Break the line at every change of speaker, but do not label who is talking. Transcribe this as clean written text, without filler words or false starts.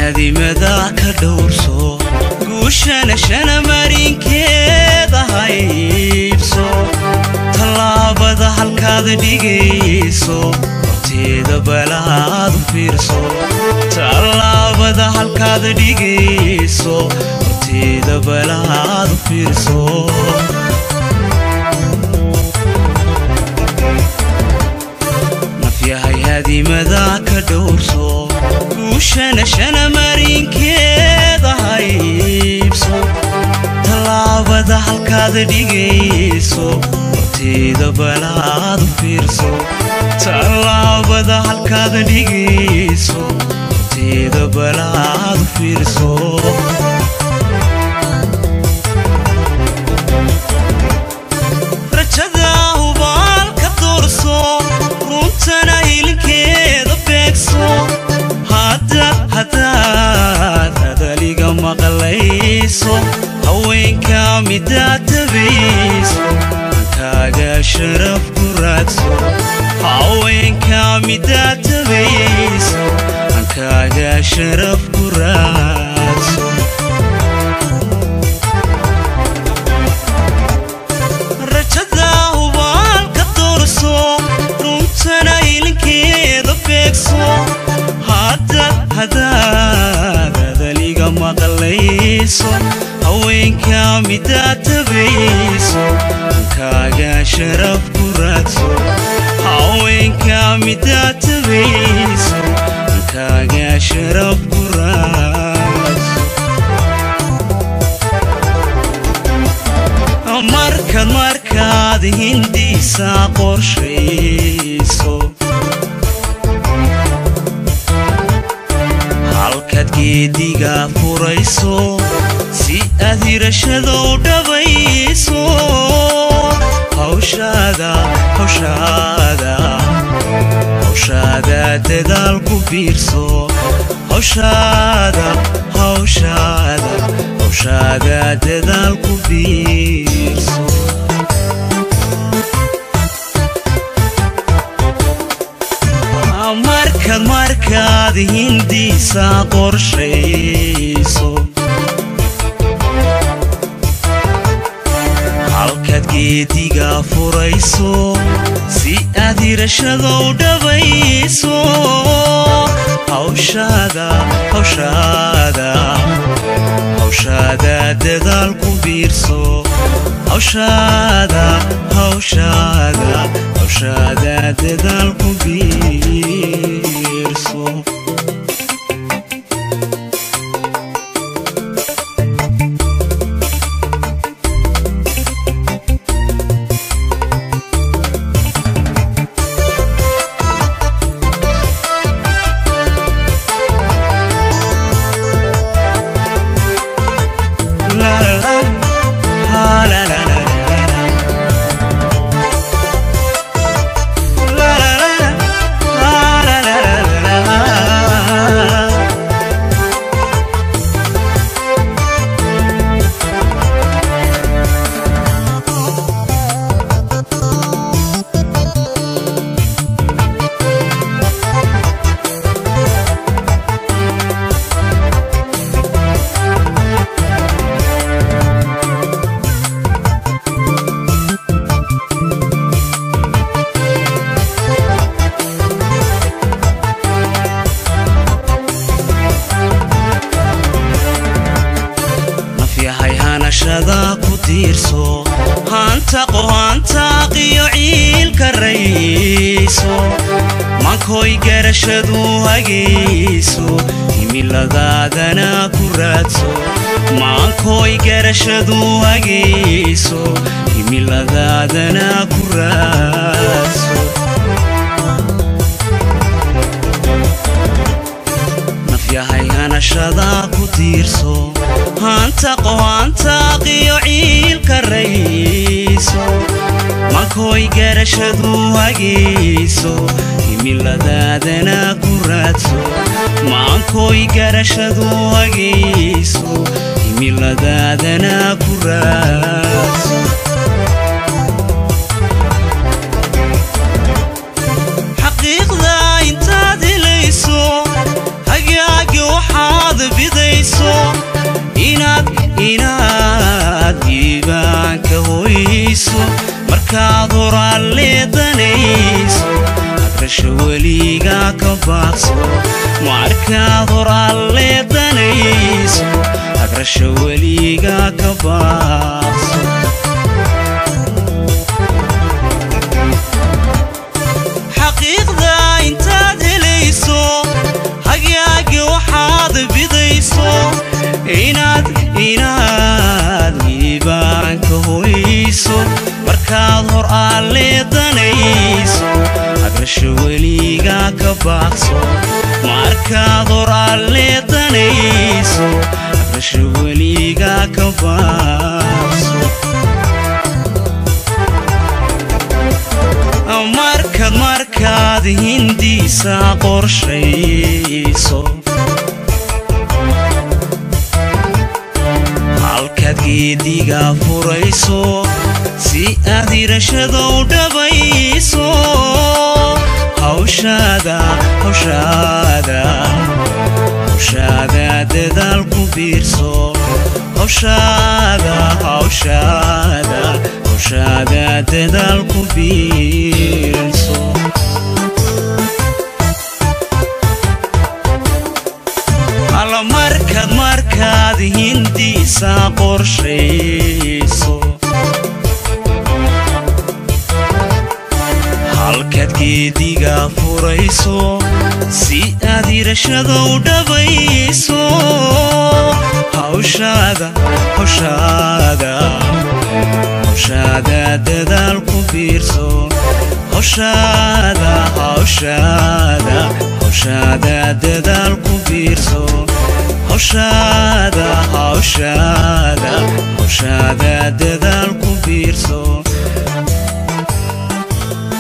هذه مذاك دورسو قوشنا شنا مارين كذا هايبسو طلابة هالكاد ديجيسو تيدا بلاد فيرسو طلابة هالكاد ديجيسو تيدا بلاد فيرسو هذه مذاك دورسو وشنا مارين كذا هايبسو طلابة هالكاد ديجيسو تيدا بلاد فيرسو طلابة هالكاد ديجيسو تيدا بلاد فيرسو رجدا وبالك دورسو رونتنا هيلكيدا بيكسو هذا ليغا مقليسو هوينكا ميدات بيسو كاغا شرف كراتسو هوينكا ميدات بيسو كاغا شرف كراتسو رجدا وبالك دورسو رونتنا هيلكيدا بيكسو هذا ليغا مقليسو هوينكا ميدات بيسو كاغا شرف كراتسو هوينكا ميدات بيسو كاغا شرف كراتسو مركاد هندي ساقور شيسو geediga furayso si adirashado dhabayso hawshada dadaal ku fiirso hawshada dadaal ku fiirso markaad hindiisa qorshayso halkaad geediga furayso si adirashado dhabayso hawshada dadaal ku fiirso hawshada dadaal ku fiirso شذا كتيرسو هانتاقيو عيل كريسو مانكوي قرشدو هاقيسو يميلا دادنا كراتسو مانكوي قرشدو هاقيسو يميلا دادنا كراتسو نفياهي هانا شذا كتيرسو هانتاقيو عيل كريسو مانكوي قرشدو هاقيسو يميلا دادنا كراتسو مانكوي قرشدو هاقيسو يميلا دادنا كراتسو حقيقة انت دليسو هاقي وحاضر leedanayso hagrasho weliga ka baaqso markaad horaa leedanayso hagrasho weliga ka baaqso xaqiiqda intaad helayso hagaagi waxaad bidayso inaad iibaanka hoyso markaad hor aa leedanayso hagrasho weliga ka baaqso markaad hor aa leedanayso hagrasho weliga ka baaqso markaad hindiisa qorshayso halkaad geediga furayso si aad hirashada u dhabayso hawshaada dadaal ku biirso hawshaada dadaal ku biirso alla markaad hindiisa qorshayso halkaad geediga furayso si aad hirashada u dhabayso hawshaada dadaal ku biirso hawshaada dadaal ku biirso hawshaada